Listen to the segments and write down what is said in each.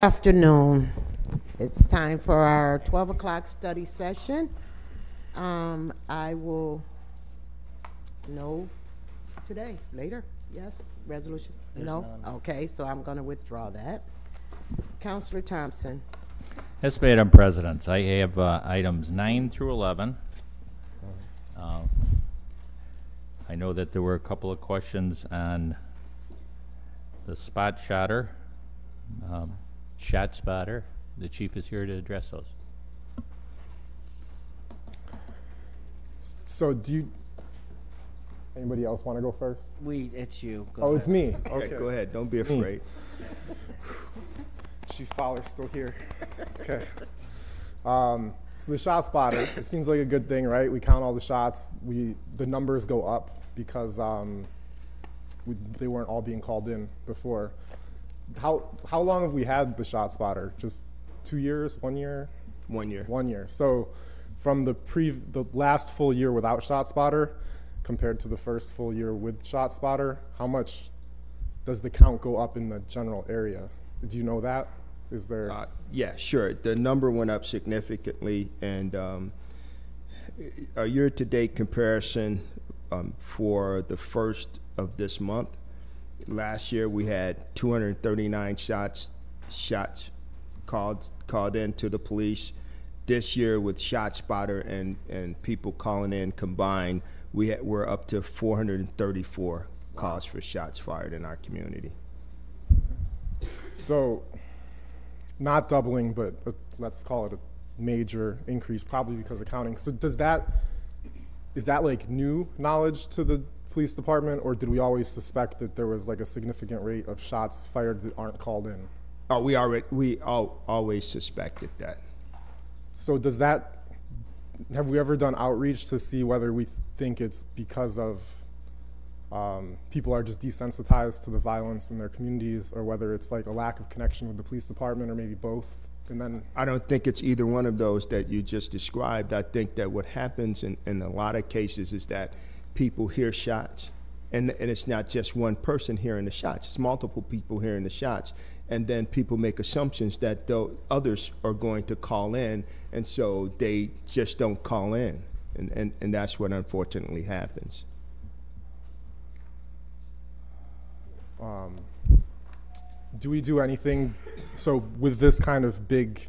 Afternoon. It's time for our 12 o'clock study session. I will know today, later. Yes, resolution? No? Okay, so I'm going to withdraw that. Councilor Thompson. Yes, Madam President, I have items 9 through 11. I know that there were a couple of questions on the spot shotter, shot spotter. The chief is here to address those. So anybody else want to go first? It's you. Go ahead. It's me. Okay, go ahead. Don't be afraid. Chief Fowler's still here. Okay. So the shot spotter, it seems like a good thing, right? We count all the shots. The numbers go up because they weren't all being called in before. How long have we had the shot spotter? Just 2 years? 1 year? 1 year. 1 year. So from the last full year without shot spotter compared to the first full year with shot spotter, how much does the count go up in the general area? Do you know that? Is there? Yeah, sure. The number went up significantly, and a year-to-date comparison for the first of this month. Last year we had 239 shots called in to the police. This year, with shot spotter and people calling in combined, we're up to 434 calls for shots fired in our community. So, not doubling, but let's call it a major increase, probably because of counting. So is that like new knowledge to the police department, or did we always suspect that there was like a significant rate of shots fired that aren't called in? Oh, we always suspected that. So have we ever done outreach to see whether we think it's because of people are just desensitized to the violence in their communities, or whether it's like a lack of connection with the police department, or maybe both? And then I don't think it's either one of those that you just described. I think that what happens in a lot of cases is that people hear shots, and it's not just one person hearing the shots, it's multiple people hearing the shots, and then people make assumptions that others are going to call in, and so they just don't call in, and that's what unfortunately happens. Do we do anything, so with this kind of big,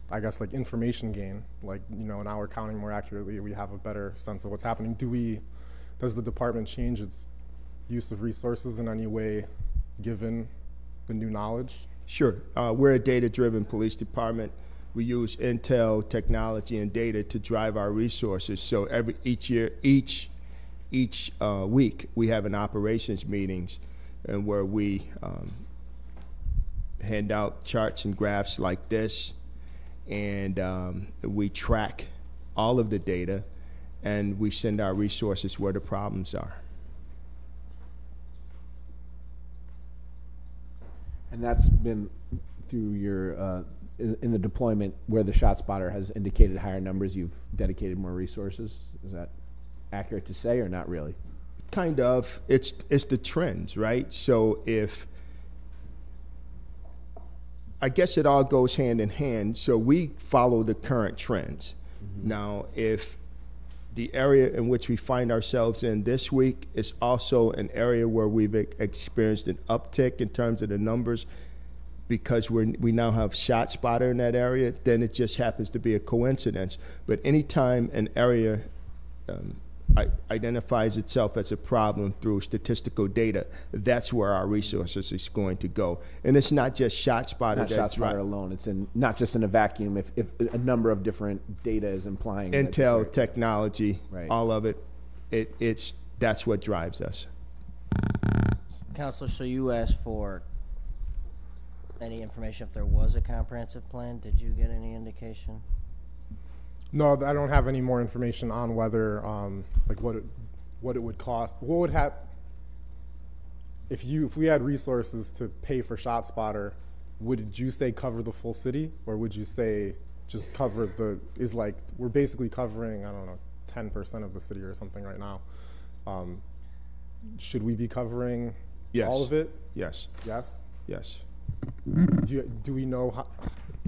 I guess, like information gain, like, now we're counting more accurately, we have a better sense of what's happening. Does the department change its use of resources in any way given the new knowledge? Sure. We're a data-driven police department. We use intel, technology, and data to drive our resources. So each week we have an operations meetings, and where we hand out charts and graphs like this, and we track all of the data, and we send our resources where the problems are. And that's been through your, in the deployment where the shot spotter has indicated higher numbers, you've dedicated more resources? Is that accurate to say, or not really? Kind of. It's the trends, right? So I guess it all goes hand in hand. So we follow the current trends. Mm-hmm. Now, if the area in which we find ourselves in this week is also an area where we've experienced an uptick in terms of the numbers, because we now have shot spotter in that area, then it just happens to be a coincidence. But anytime an area identifies itself as a problem through statistical data, that's where our resources is going to go. And it's not just shot spotter. Not shot spotter alone. It's not just in a vacuum. If a number of different data is implying intel, technology, right, all of it, that's what drives us. Counselor, so you asked for any information if there was a comprehensive plan. Did you get any indication? No, I don't have any more information on whether, like what it would cost. What would happen if we had resources to pay for shot spotter? Would you say cover the full city, or would you say just cover we're basically covering, I don't know, 10% of the city or something right now? Should we be covering all of it? Yes. Yes? Yes. do we know how,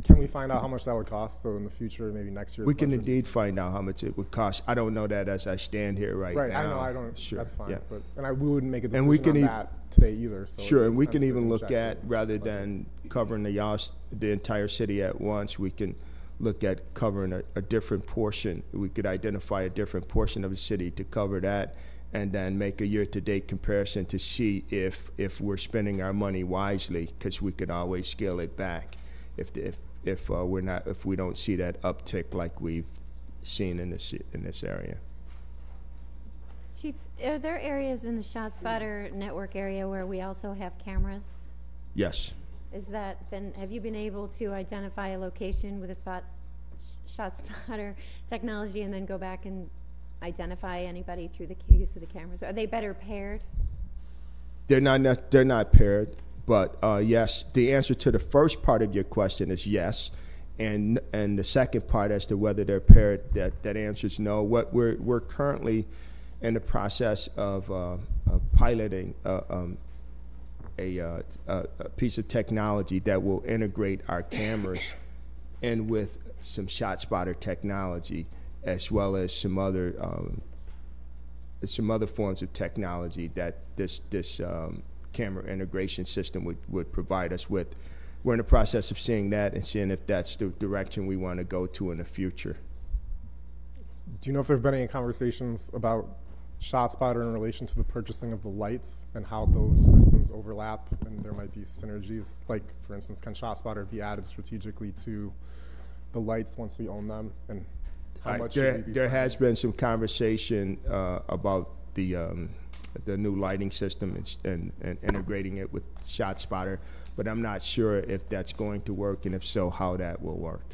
can we find out how much that would cost? So in the future, maybe next year. We can indeed find out how much it would cost. I don't know that as I stand here right now. Right, I know, I don't, Sure. that's fine. Yeah. But, and we wouldn't make a And decision we can on ev- that today either. So Sure, it and makes we sense can to even look inject at, it rather into the budget. than covering the entire city at once, we can look at covering a different portion. We could identify a different portion of the city to cover that, and then make a year-to-date comparison to see if we're spending our money wisely, because we could always scale it back if we don't see that uptick like we've seen in this area. Chief, are there areas in the ShotSpotter network area where we also have cameras? Yes. Have you been able to identify a location with a ShotSpotter technology and then go back and identify anybody through the use of the cameras? Are they better paired? They're not paired, but yes. The answer to the first part of your question is yes, and the second part as to whether they're paired, that answer is no. What we're currently in the process of piloting a piece of technology that will integrate our cameras in with some ShotSpotter technology, as well as some other forms of technology that this camera integration system would provide us with. We're in the process of seeing that and seeing if that's the direction we want to go to in the future. Do you know if there's been any conversations about ShotSpotter in relation to the purchasing of the lights and how those systems overlap and there might be synergies? Like, for instance, can ShotSpotter be added strategically to the lights once we own them? And how much should we be there paying? has been some conversation about the new lighting system and integrating it with ShotSpotter, but I'm not sure if that's going to work, and if so, how that will work.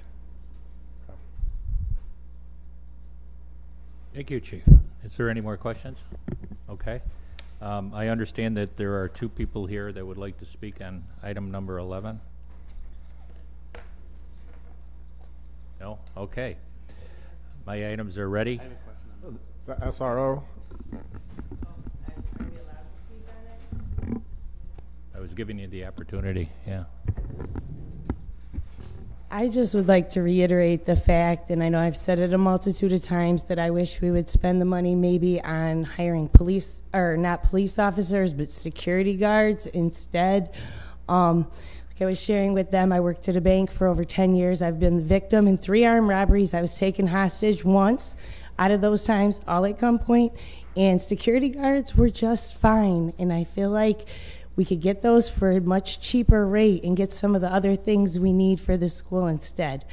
Thank you, Chief. Is there any more questions? Okay. I understand that there are two people here that would like to speak on item number 11. No? Okay. My items are ready. The SRO? I was giving you the opportunity, yeah. I just would like to reiterate the fact, and I know I've said it a multitude of times, that I wish we would spend the money maybe on hiring police, or not police officers, but security guards instead. Like I was sharing with them, I worked at a bank for over 10 years. I've been the victim in 3 armed robberies. I was taken hostage once out of those times, all at gunpoint, and security guards were just fine. And I feel like we could get those for a much cheaper rate and get some of the other things we need for the school instead.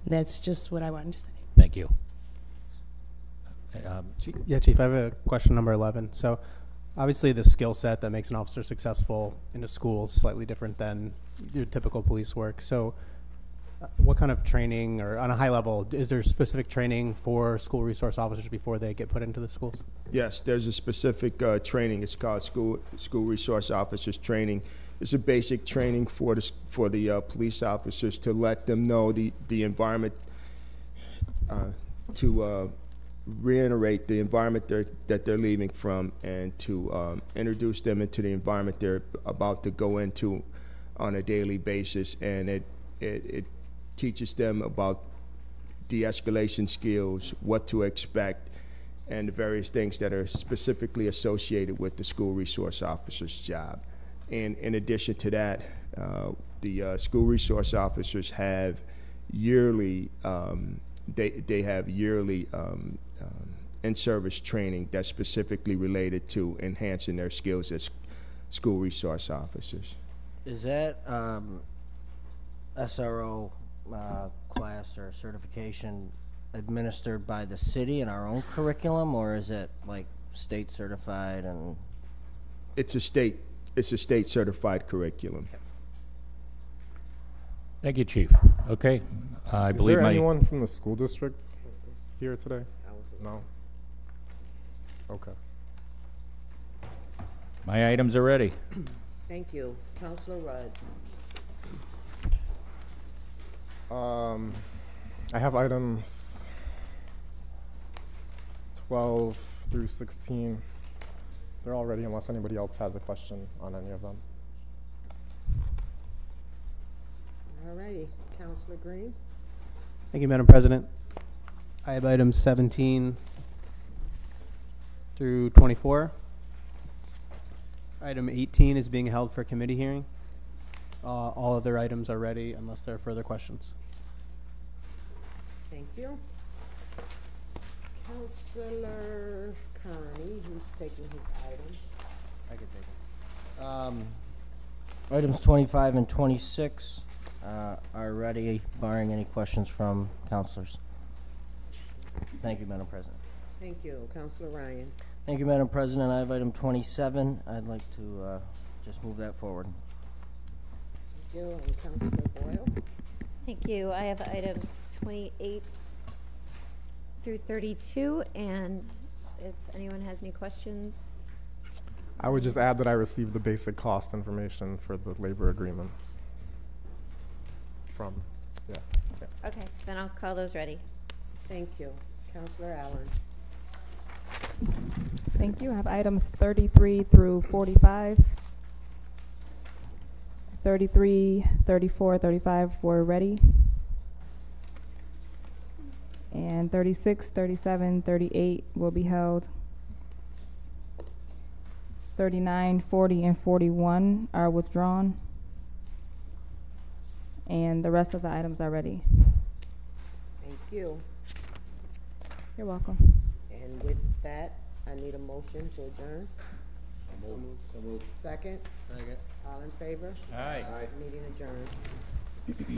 That's just what I wanted to say. Thank you. Yeah, Chief, I have a question number 11. So obviously the skill set that makes an officer successful in a school is slightly different than your typical police work. So what kind of training, or on a high level, is there specific training for school resource officers before they get put into the schools? Yes, there's a specific training. It's called school resource officers training. It's a basic training for the police officers to let them know the environment, to reiterate the environment that they're leaving from, and to introduce them into the environment they're about to go into on a daily basis. And it teaches them about de-escalation skills, what to expect, and the various things that are specifically associated with the school resource officer's job. And in addition to that, the school resource officers have yearly, they have yearly in-service training that's specifically related to enhancing their skills as school resource officers. Is that SRO class or certification administered by the city in our own curriculum, or is it like state certified? And It's a state certified curriculum. Thank you, Chief. Okay. I Is believe there my... anyone from the school district here today? No? Okay. My items are ready. Thank you. Councilor Rudd. I have items 12 through 16. They're all ready unless anybody else has a question on any of them. Counselor Green? Thank you, Madam President. I have items 17 through 24. Item 18 is being held for committee hearing. All other items are ready unless there are further questions. Thank you. Counselor Kearney, who's taking his items? I could take it. Items 25 and 26 are ready, barring any questions from counselors. Thank you, Madam President. Thank you. Counselor Ryan? Thank you, Madam President. I have item 27. I'd like to just move that forward. Thank you. And Counselor Boyle? Thank you. I have items 28 through 32, and if anyone has any questions. I would just add that I received the basic cost information for the labor agreements from, yeah. Okay, then I'll call those ready. Thank you. Counselor Allen? Thank you. I have items 33 through 45. 33, 34, 35 were ready. And 36, 37, 38 will be held. 39, 40, and 41 are withdrawn. And the rest of the items are ready. Thank you. You're welcome. And with that, I need a motion to adjourn. So moved. Second? Second. All in favor? Aye. Meeting adjourned.